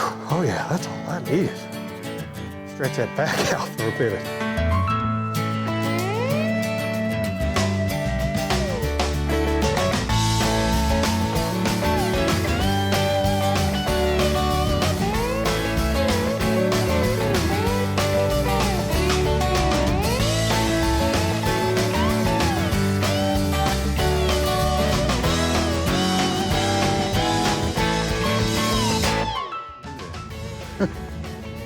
Oh yeah, that's all I need. Stretch that back out for a minute.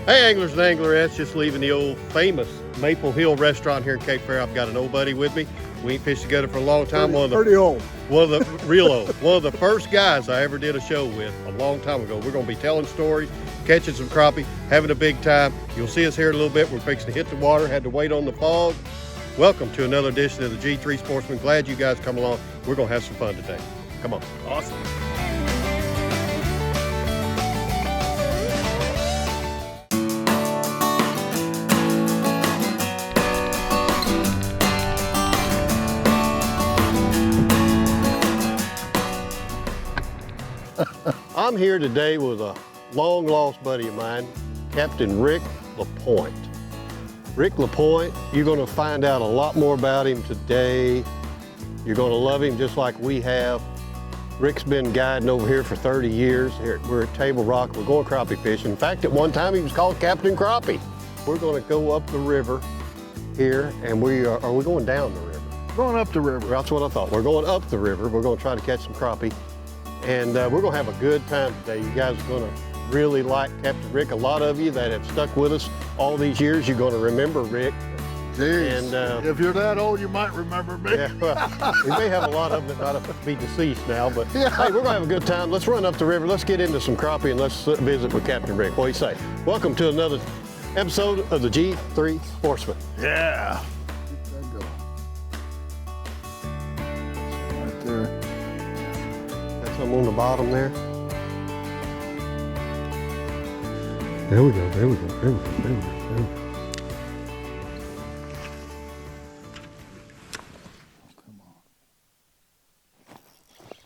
Hey anglers and anglerettes, just leaving the old famous Maple Hill restaurant here in Cape Fear. I've got an old buddy with me. We ain't fished together for a long time. One of the real old. One of the first guys I ever did a show with a long time ago. We're gonna be telling stories, catching some crappie, having a big time. You'll see us here in a little bit. We're fixing to hit the water, had to wait on the fog. Welcome to another edition of the G3 Sportsman. Glad you guys come along. We're gonna have some fun today. Come on. Awesome. I'm here today with a long lost buddy of mine, Captain Rick LaPoint. Rick LaPoint, you're gonna find out a lot more about him today. You're gonna love him just like we have. Rick's been guiding over here for 30 years. We're at Table Rock, we're going crappie fishing. In fact, at one time he was called Captain Crappie. We're gonna go up the river here, and are we going down the river? Going up the river. That's what I thought. We're going up the river. We're gonna try to catch some crappie. And we're gonna have a good time today. You guys are gonna really like Captain Rick. A lot of you that have stuck with us all these years, you're gonna remember Rick. Jeez, and, if you're that old, you might remember me. Yeah, well, we may have a lot of them that might be deceased now, but yeah. Hey, we're gonna have a good time. Let's run up the river. Let's get into some crappie and let's visit with Captain Rick. What do you say? Welcome to another episode of the G3 Sportsman. Yeah. There you go. Right there. Some on the bottom there. There we go, there we go, there we go, there we go, there we go. Come on.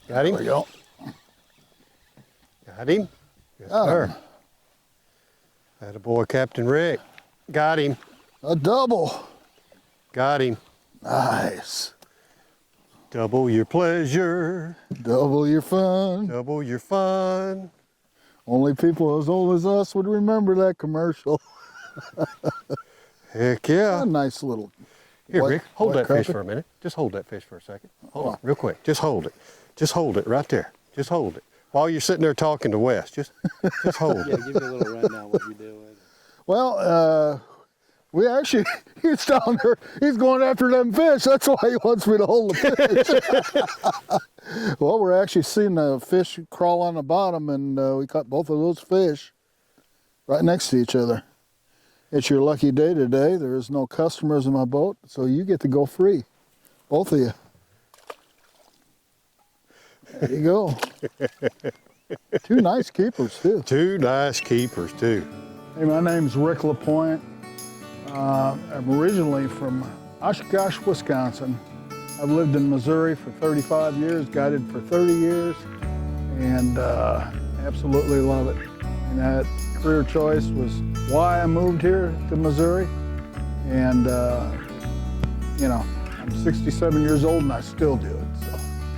Got him? There we go. Got him? Yes, sir. Atta boy, Captain Rick. Got him. A double. Got him. Nice. Double your pleasure. Double your fun. Double your fun. Only people as old as us would remember that commercial. Heck yeah. A nice little. Here, Rick, hold that fish crappie. for a minute. Just hold that fish for a second. Hold on, real quick. Just hold it. Just hold it right there. Just hold it. While you're sitting there talking to Wes, just hold it. Yeah, give me a little rundown what you're doing. Well, we actually, he's down there, he's going after them fish. That's why he wants me to hold the fish. Well, we're actually seeing the fish crawl on the bottom, and we caught both of those fish right next to each other. It's your lucky day today. There is no customers in my boat, so you get to go free. Both of you. There you go. Two nice keepers, too. Two nice keepers, too. Hey, my name's Rick LaPoint. I'm originally from Oshkosh, Wisconsin. I've lived in Missouri for 35 years, guided for 30 years, and absolutely love it. And that career choice was why I moved here to Missouri. And, you know, I'm 67 years old and I still do it. So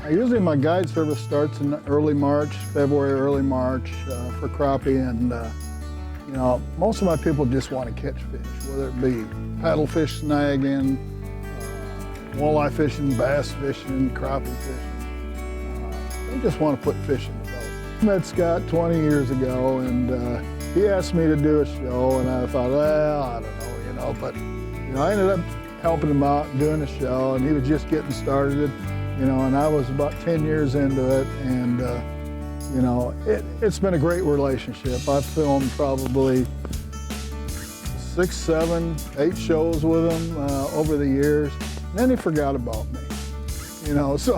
usually my guide service starts in early March, February, early March for crappie, and you know, most of my people just want to catch fish, whether it be paddlefish snagging, walleye fishing, bass fishing, crappie fishing. They just want to put fish in the boat. I met Scott 20 years ago, and he asked me to do a show, and I thought, well, I don't know, you know, but you know, I ended up helping him out and doing a show, and he was just getting started, you know, and I was about 10 years into it, and you know, it's been a great relationship. I've filmed probably 6, 7, 8 shows with him over the years. And then he forgot about me, you know. So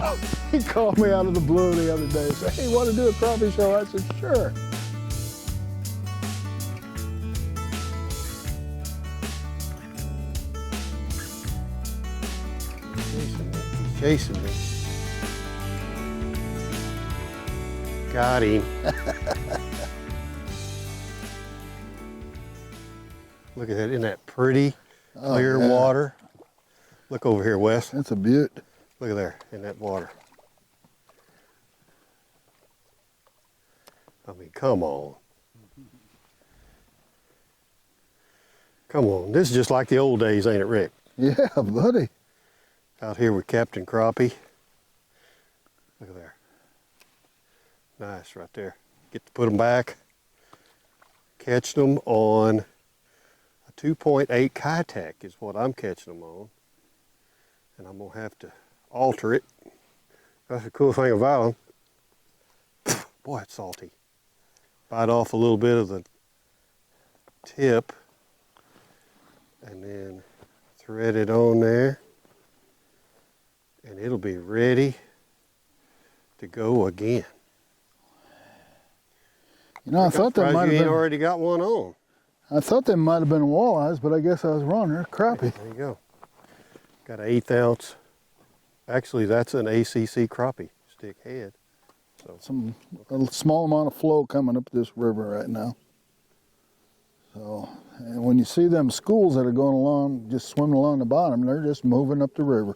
he called me out of the blue the other day and said, hey, you want to do a crappie show? I said, sure. Chasing me. Got him. Look at that, isn't that pretty? Clear water. Look over here, Wes. That's a beaut. Look at there, in that water. I mean, come on. Come on, this is just like the old days, ain't it, Rick? Yeah, buddy. Out here with Captain Crappie. Look at there. Nice right there. Get to put them back. Catch them on a 2.8 Kitech is what I'm catching them on. And I'm gonna have to alter it. That's the cool thing about them. Boy, it's salty. Bite off a little bit of the tip and then thread it on there. And it'll be ready to go again. You know, I thought that might have been already got one on. I thought they might have been walleyes, but I guess I was wrong. They're crappie. There you go. Got an 1/8 ounce. Actually, that's an ACC crappie stick head. So A small amount of flow coming up this river right now. So, and when you see them schools that are going along, just swimming along the bottom, they're just moving up the river.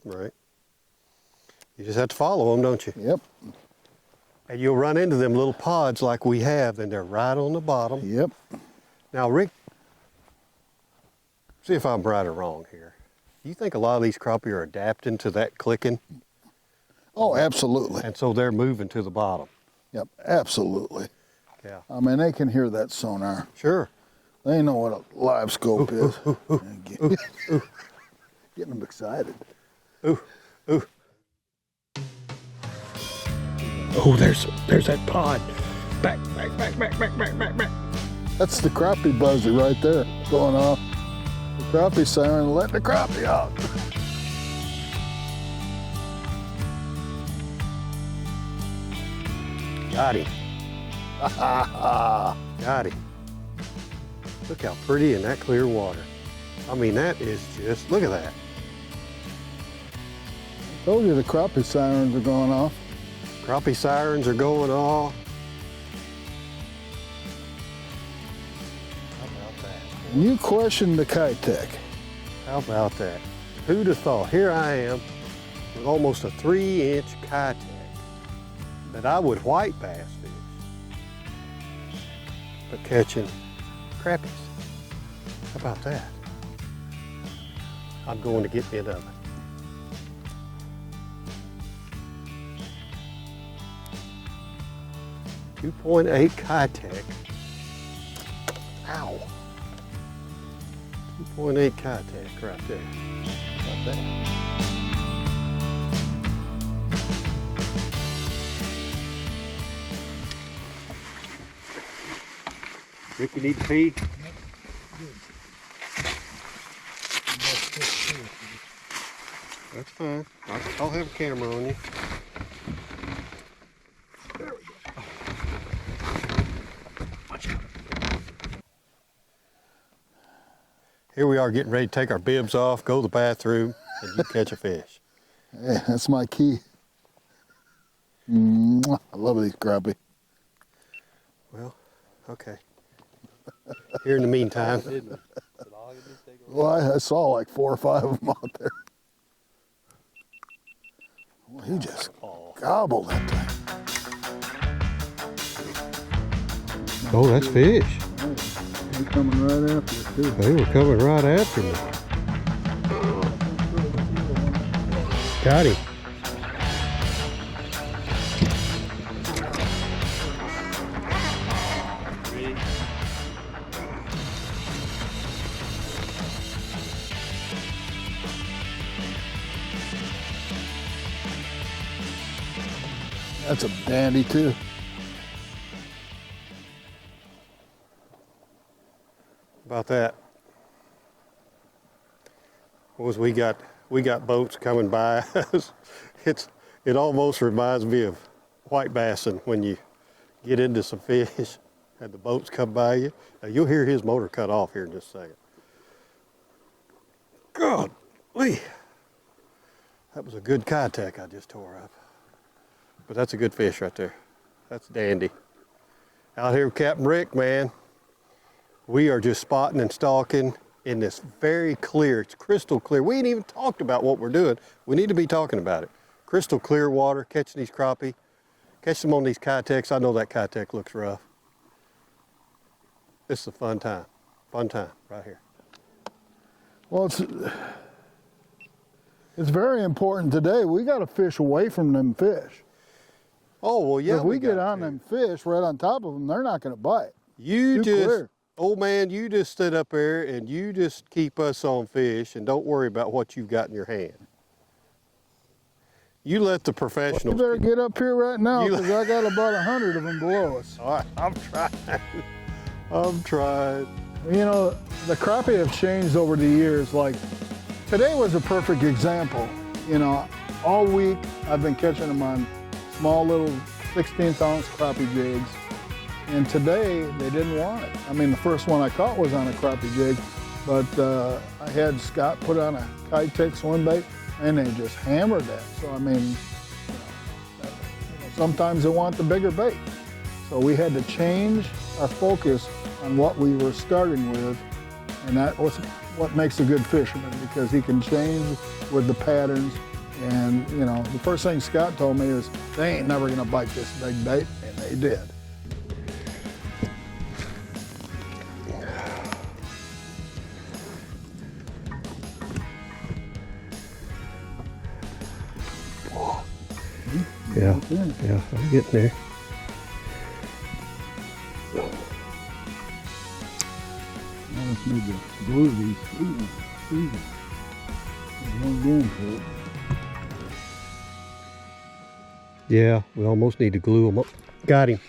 right. You just have to follow them, don't you? Yep. And you'll run into them little pods like we have, and they're right on the bottom. Yep. Now, Rick, see if I'm right or wrong here. You think a lot of these crappie are adapting to that clicking? Oh, absolutely. And so they're moving to the bottom. Yep, absolutely. Yeah. I mean, they can hear that sonar. Sure. They know what a LiveScope is. Getting them excited. Ooh, ooh. Oh, there's that pod. Back. That's the crappie buzzer right there going off. The crappie siren letting the crappie out. Got him. Got him. Look how pretty in that clear water. I mean, that is just, look at that. Told you the crappie sirens are going off. Crappie sirens are going off. How about that? And you questioned the Kitech. How about that? Who'd have thought? Here I am with almost a 3-inch Kitech that I would white bass fish, but catching crappies. How about that? I'm going to get rid of it. .8 Kitech. Ow. 2.8 Kitech right there. How about that? Rick, you need to pee? That's fine. I'll have a camera on you. There we go. Watch out. Here we are getting ready to take our bibs off, go to the bathroom, and you catch a fish. Yeah, that's my key. Mwah. I love these crappie. Well, okay. Here in the meantime. Well, I saw like 4 or 5 of them out there. Well, he just gobbled that thing. Oh, that's fish. They're coming right after it, too. They were coming right after me. Got him. That's a dandy, too. About that. Was we got boats coming by. It almost reminds me of white bassing when you get into some fish and the boats come by you. Now you'll hear his motor cut off here in just a second. Golly, that was a good Kitech I just tore up. But that's a good fish right there. That's dandy. Out here with Captain Rick, man. We are just spotting and stalking in this very clear, it's crystal clear. We ain't even talked about what we're doing. We need to be talking about it. Crystal clear water, catching these crappie, catch them on these Kitex. I know that Kitex looks rough. This is a fun time right here. Well, it's very important today. We got to fish away from them fish. Oh, well, yeah. If we get on them fish right on top of them, they're not going to bite. You just, old man, you just stood up there and you just keep us on fish and don't worry about what you've got in your hand. You let the professionals. Well, you better get up here right now because I got about 100 of them below us. All right, I'm trying. You know, the crappie have changed over the years. Like, today was a perfect example. You know, all week I've been catching them on small little 16th ounce crappie jigs. And today they didn't want it. I mean, the first one I caught was on a crappie jig, but I had Scott put on a Kitex swim bait and they just hammered that. So, I mean, you know, sometimes they want the bigger bait. So we had to change our focus on what we were starting with, and that was what makes a good fisherman, because he can change with the patterns. And you know, the first thing Scott told me is, they ain't never gonna bite this big bait, and they did. Yeah, yeah, I'm getting there. I just need to glue these. There's one going for it. Yeah, we almost need to glue them up. Got him.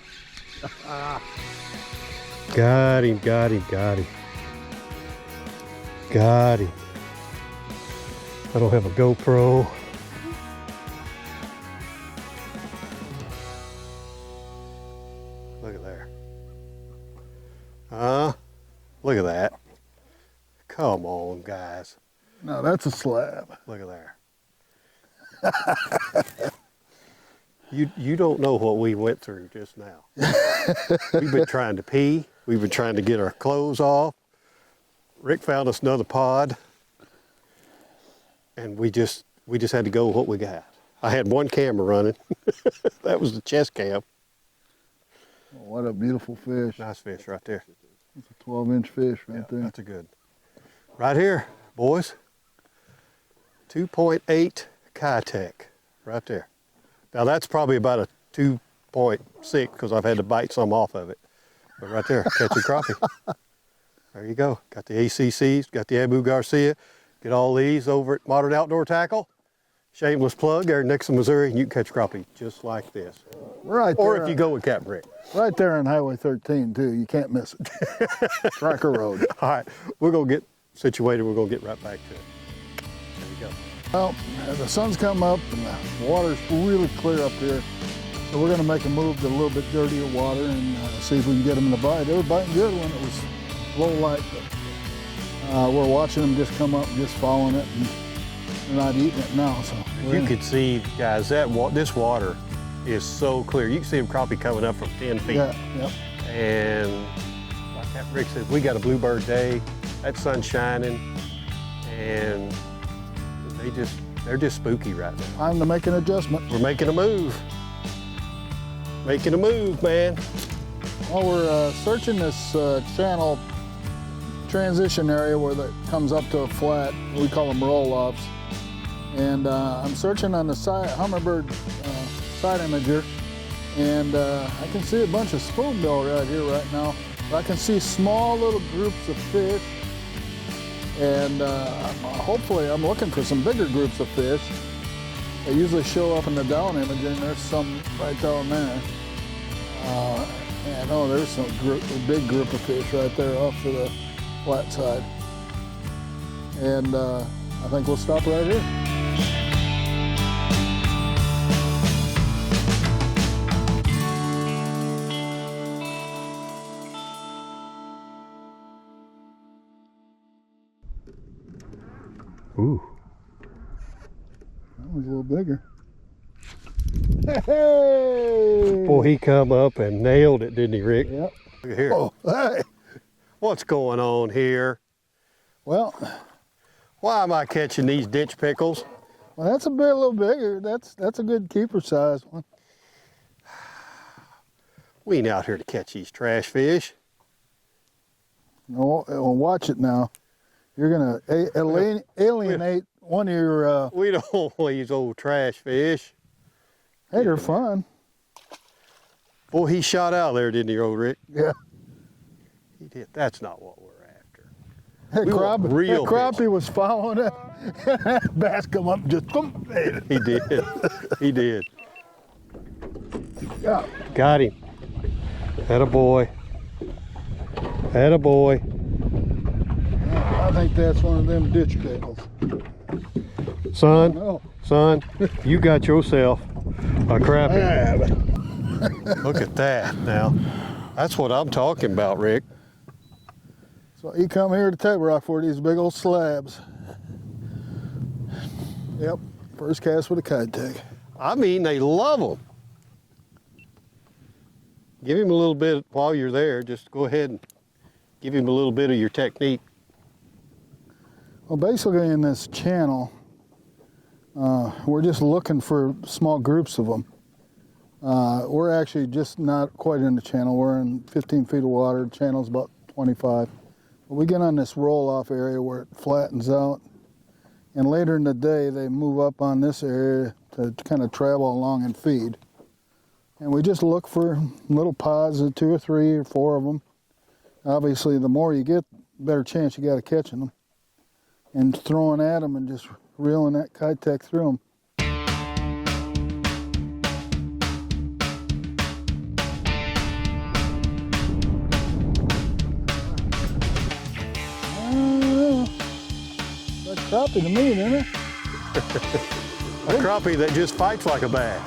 Got him. I don't have a GoPro. Look at there. Look at that. Come on, guys. No, that's a slab. Look at there. You don't know what we went through just now. We've been trying to pee. We've been trying to get our clothes off. Rick found us another pod, and we just had to go with what we got. I had one camera running. That was the chest cam. Oh, what a beautiful fish. Nice fish right there. It's a 12-inch fish right there. That's a good. Right here, boys. 2.8 Kitex right there. Now that's probably about a 2.6 because I've had to bite some off of it. But right there, catching crappie. There you go. Got the ACCs, got the Abu Garcia. Get all these over at Modern Outdoor Tackle. Shameless plug there next to Missouri, and you can catch crappie just like this. Right there. Or if you go with Capt Rick. Right there on Highway 13 too. You can't miss it. Tracker Road. All right, we're gonna get situated. We're gonna get right back to it. There you go. Well, the sun's come up and the water's really clear up here. So we're gonna make a move to a little bit dirtier water and see if we can get them to bite. They were biting good when it was low light, but we're watching them just come up and just following it, and they're not eating it now. So you could see, guys, this water is so clear. You can see them crappie coming up from 10 feet. Yeah, yep. And like Capt Rick said, we got a bluebird day. That sun's shining, and they're just spooky right now. Time to make an adjustment. We're making a move. Making a move, man. Well, we're searching this channel transition area where that comes up to a flat. We call them roll-offs. And I'm searching on the side, Humminbird side imager, and I can see a bunch of spoonbill right here right now. I can see small little groups of fish, and hopefully I'm looking for some bigger groups of fish. They usually show up in the down image, and there's some right down there. And oh, there's a big group of fish right there off to the flat side. And I think we'll stop right here. Ooh. That was a little bigger. Hey! Boy, he come up and nailed it, didn't he, Rick? Yep. Look at here. Oh, hey! What's going on here? Well, Why am I catching these ditch pickles? well, that's a little bigger. That's a good keeper size one. We ain't out here to catch these trash fish. No, well, watch it now. You're gonna alienate one of your. We don't want these old trash fish. Hey, they're fun. Boy, he shot out there, didn't he, old Rick? Yeah. He did. That's not what we're after. That We want real crappie was following it. Bass come up and just boom. He did. He did. Yeah. Got him. Had a boy. Had a boy. I think that's one of them ditch pickles. Son, No. son, you got yourself a crappie. Yeah. Look at that now. That's what I'm talking about, Rick. So you come here to Table Rock for these big old slabs. Yep. First cast with a kite tag. I mean, they love them. Give him a little bit while you're there. Just go ahead and give him a little bit of your technique. Well, basically in this channel, we're just looking for small groups of them. We're actually just not quite in the channel. We're in 15 feet of water. The channel's about 25. But we get on this roll-off area where it flattens out. And later in the day, they move up on this area to kind of travel along and feed. And we just look for little pods of 2 or 3 or 4 of them. Obviously, the more you get, the better chance you got of catching them. And throwing at them and just reeling that kite tech through them. Like crappie to me, isn't it? A crappie that just fights like a bass.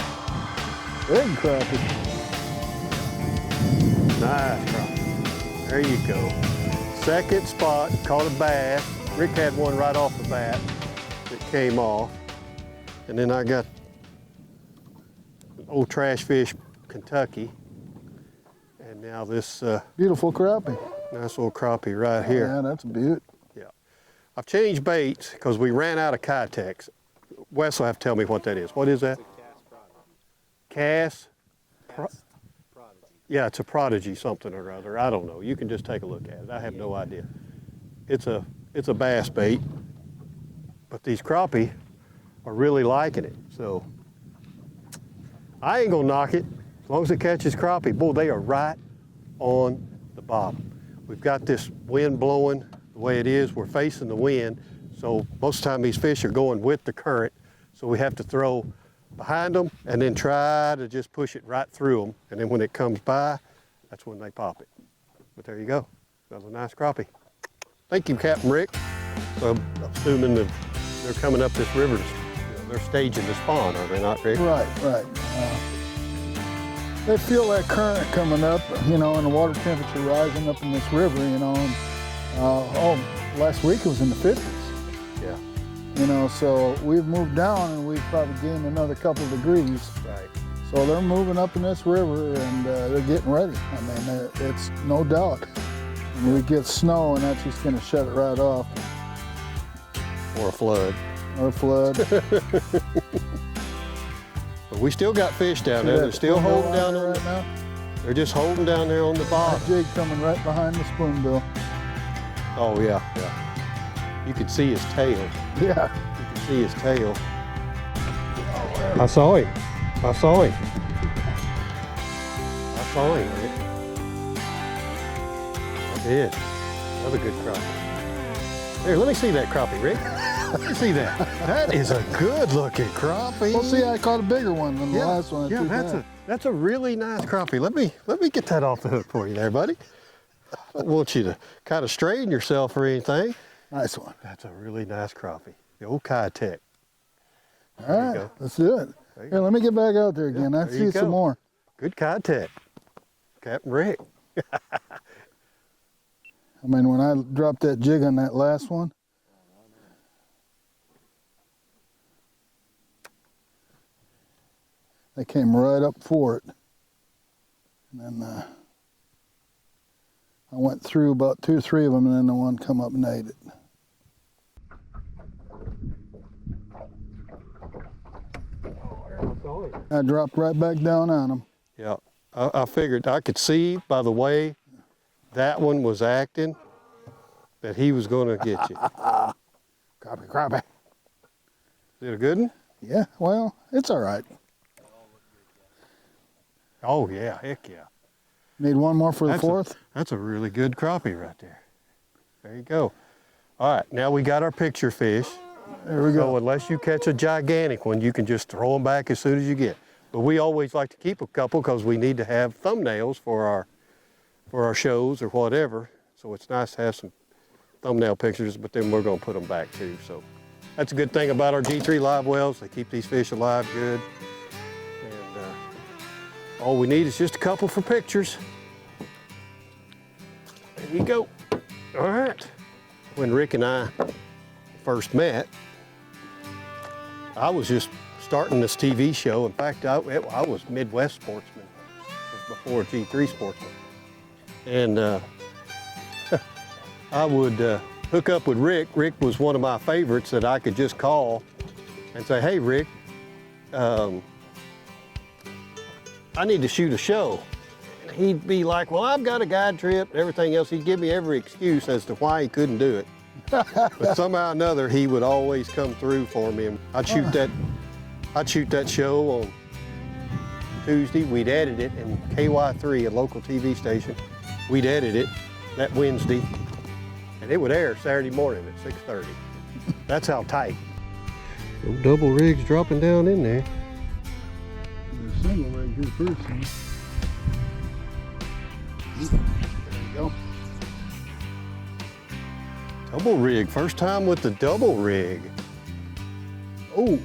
Big crappie. Nice crappie. There you go. Second spot, caught a bass. Rick had one right off the bat that came off. And then I got old trash fish, Kentucky. And now this Beautiful crappie. nice little crappie right here. Yeah, that's a beaut. Yeah. I've changed baits because we ran out of Kitex. Wes will have to tell me what that is. What is that? Cass? Prodigy. Yeah, it's a Prodigy something or other. I don't know. You can just take a look at it. I have no idea. It's a bass bait, but these crappie are really liking it. So I ain't gonna knock it as long as it catches crappie. Boy, they are right on the bottom. We've got this wind blowing the way it is. We're facing the wind, so most of the time these fish are going with the current. So we have to throw behind them and then try to just push it right through them. And then when it comes by, that's when they pop it. But there you go. That was a nice crappie. Thank you, Capt Rick. So I'm assuming that they're coming up this river. They're staging the spawn, are they not, Rick? Right, right. They feel that current coming up, you know, and the water temperature rising up in this river, you know. And, last week it was in the 50s. Yeah. You know, so we've moved down and we've probably gained another couple of degrees. Right. So they're moving up in this river and they're getting ready. I mean, it's no doubt. And we get snow and that's just going to shut it right off. Or a flood. Or a flood. But we still got fish down there. They're still holding down there right now. They're just holding down there on the bottom. That jig coming right behind the spoonbill. Oh yeah, yeah. You can see his tail. Yeah. You can see his tail. I saw him. I saw him. I saw him, Rick. I did. Another good crappie. Here, let me see that crappie, Rick. Let me see that. That is a good looking crappie. Well, see, I caught a bigger one than the last one. Yeah, that's a really nice crappie. Let me get that off the hook for you there, buddy. I don't want you to kind of strain yourself or anything. Nice one. That's a really nice crappie. The old Kitech. All right, let's do it. Here, let me get back out there again. I see some more. Good Kitech. Capt Rick. I mean, when I dropped that jig on that last one, they came right up for it. And then I went through about 2 or 3 of them, and then the one come up and ate it. I dropped right back down on him. Yeah, I figured I could see by the way that one was acting that he was going to get you. Crappie, crappie. Is it a good one? Yeah, well, it's all right. Oh yeah, heck yeah. Need one more for the fourth? That's a really good crappie right there. There you go. All right, now we got our picture fish. There we So go. unless you catch a gigantic one, you can just throw them back as soon as you get. But we always like to keep a couple because we need to have thumbnails for our shows or whatever. So it's nice to have some thumbnail pictures, but then we're going to put them back too. So that's a good thing about our G3 live wells. They keep these fish alive good. And all we need is just a couple for pictures. There you go. All right. When Rick and I first met, I was just starting this TV show. In fact, I was Midwest Sportsman. It was before G3 Sportsman. And I would hook up with Rick. Rick was one of my favorites that I could just call and say, hey, Rick, I need to shoot a show. And he'd be like, well, I've got a guide trip and everything else. He'd give me every excuse as to why he couldn't do it. But somehow or another, he would always come through for me. And I'd shoot that show on Tuesday. We'd edit it, and KY3, a local TV station, we'd edit it that Wednesday, and it would air Saturday morning at 6:30. That's how tight. Those double rigs dropping down in there. There's a single rig here first. There you go. Double rig, first time with the double rig. Oh,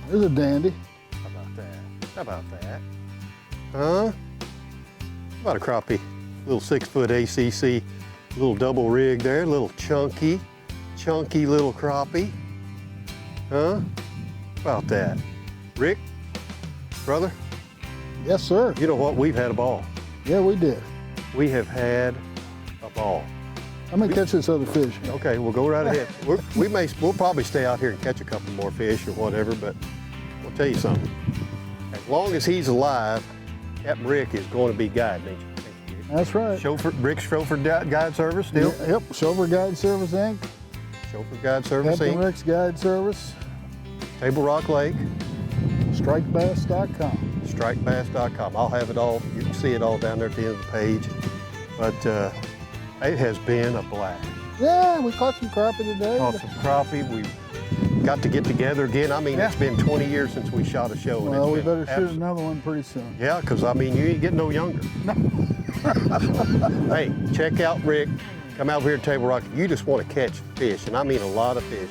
there's a dandy. How about that? How about that? Huh? How about a crappie? Little 6-foot ACC, little double rig there, little chunky little crappie. Huh? How about that? Rick, brother, Yes, sir. you know what? We've had a ball. Yeah, we did. We have had a ball. I'm gonna catch this other fish. Okay, we'll go right ahead. We'll probably stay out here and catch a couple more fish or whatever, but we'll tell you something. As long as he's alive, Capt Rick is going to be guiding, ain't you? That's right. Rick's Chauffeur Guide Service still? Yep, Chauffeur Guide Service, Inc. Chauffeur Guide Service, Captain Inc. Rick's Guide Service. Table Rock Lake, strikebass.com. strikebass.com. I'll have it all. You can see it all down there at the end of the page. But it has been a blast. Yeah, we caught some crappie today. Caught some crappie. We got to get together again. I mean, Yeah. It's been 20 years since we shot a show. and Well, we it's been better shoot another one pretty soon. Yeah, because I mean, you ain't getting no younger. No. Hey, check out Rick. Come out here at Table Rock. You just want to catch fish, and I mean a lot of fish.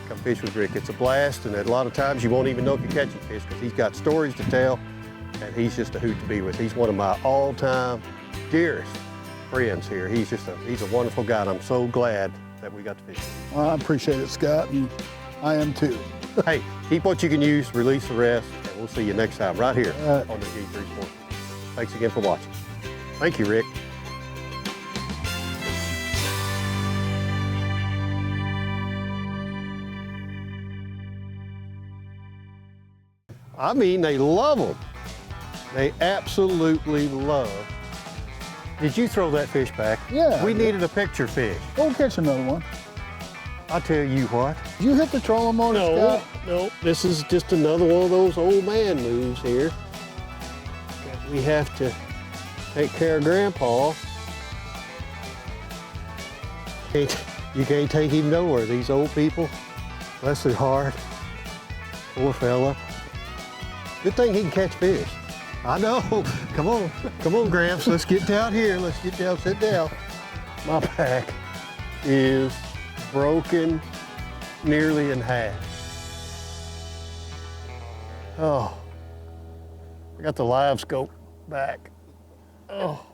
Come fish with Rick. It's a blast, and a lot of times you won't even know if you're catching fish because he's got stories to tell, and he's just a hoot to be with. He's one of my all-time dearest friends here. He's a wonderful guy, and I'm so glad that we got to fish with him. Well, I appreciate it, Scott, and I am too. Hey, keep what you can use, release the rest, and we'll see you next time right here All right. on the G3 Sportsman. Thanks again for watching. Thank you, Rick. I mean, they love them. They absolutely love. Did you throw that fish back? Yeah. We needed a picture fish. We'll catch another one. I'll tell you what. Did you hit the trolling motor, Scott? No, this is just another one of those old man moves here. That we have to take care of Grandpa. You can't take him nowhere. These old people, bless their heart. Poor fella. Good thing he can catch fish. I know. Come on, Gramps. Let's get down here. Let's get down. Sit down. My back is broken nearly in half. Oh, I got the LiveScope back. Oh.